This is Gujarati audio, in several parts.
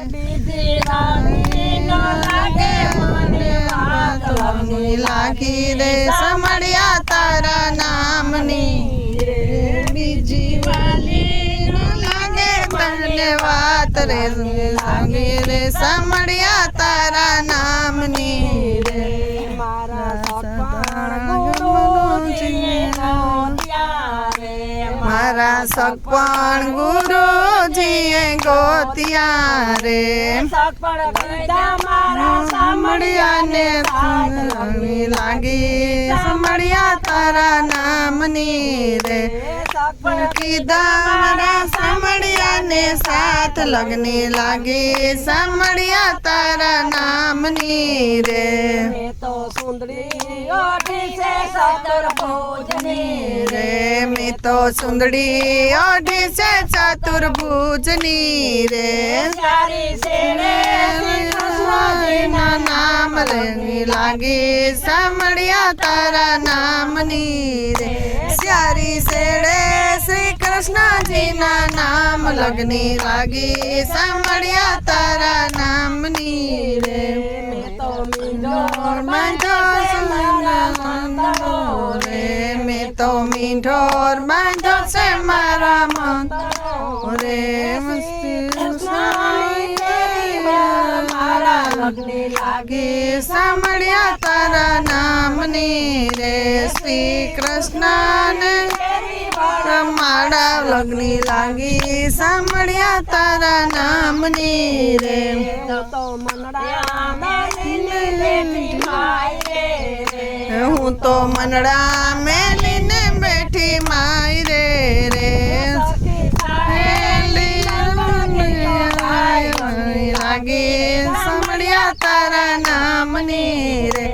બીજી રાણી ન લાગે મને વાત લગની લાગી રે સમળિયા તારા નામની રે બીજી વાલી ન લાગે મને વાત રે લાગી રે સમળિયા તારા નામની રે મારા સપન ગુરુજીએ ગોત્યા રે મારા સગપણ ગુરુજીએ ગોત્યા રે સપન કીધા મારા સમળિયાને લગની લાગી સમળિયા તારા નામની રે સપન કીધા મારા સમળિયાને સાથ લગની લાગી સમળિયા તારા નામની રે મેં તો સુંદરી ઓઢી છે ચતુર્ભુજની રે મેં તો સુંદડી ઓઢી છે ચતુર્ભુજની રે સારી શેરે શ્રી કૃષ્ણજીના નામ લગની લાગી સમળિયા તારા નામની રે સારી શેડે શ્રી કૃષ્ણજીના નામ લગની લાગી સમળિયા તારા નામની રે મેં તો મીંઢોર બાંધો મારા રે મેં તો મીંઢોર બાંધો છે મારા મંત્રો રે મારા લગની લાગી સમળિયા તારા નામની રે શ્રી કૃષ્ણને મારા લગની લાગી સમળિયા તારા નામની રે તો મનડા મેલીને બેઠી માયે રે હું તો મનડા મેલીને બેઠી માય રે રે લાગી સમળિયા તારા નામની રે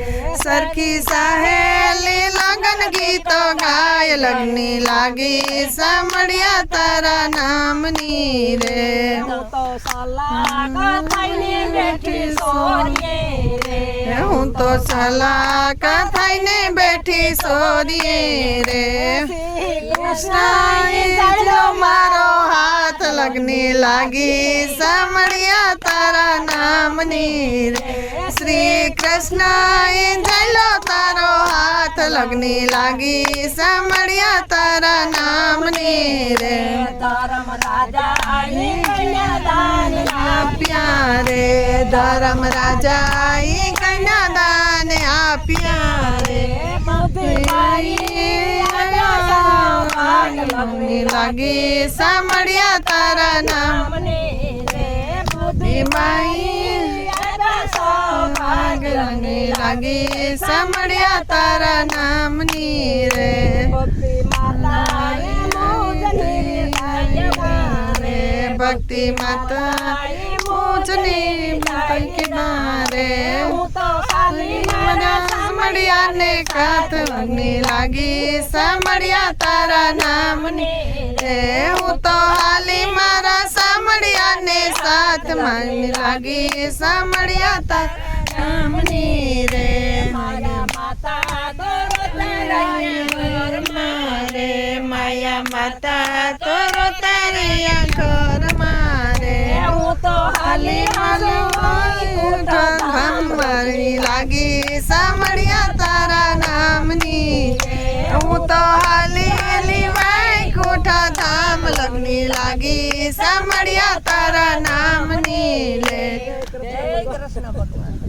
સરખી સાહેલી લગન ગીતો ગાય લગની લાગી સમળિયા તારા નામની રે તો સલાહ થઈને બેઠી સોરીએ રે હું તો સલાક થઈને બેઠી સોરીએ રે કૃષ્ણએ જાજો મારો હાથ લગની લાગી સમળિયા તારા નામની રે શ્રી કૃષ્ણએ જાજો તારો હાથ લગની લાગી સમળિયા તારા નામની રે ધર્મ રાજાની કન્યાદાન આપ્યા રે ધર્મ રાજા ઈ કન્યાદાન આપ્યા રે લગની લાગી સમળિયા તારા નામની રે માઈ ભાગ લગની લાગી સમળિયા તારા નામની રે ભક્તિ માતા મોજની રે સમળિયાને કાથ લગની લાગી સમળિયા તારા નામની રે હું તો હાલી મારા સમળિયાને સાથ માની લાગી સમળિયા તારા નામની રે માયા માતા રે માયા માતા તોરો તારિયા ઘર મારે હું તો હાલી મારી લાગી સમળિયા તારા નામની હું તો હાલી વાય કોઠા ધામ લગની લાગી સમળિયા તારા નામની લે જય કૃષ્ણ ભગવાન.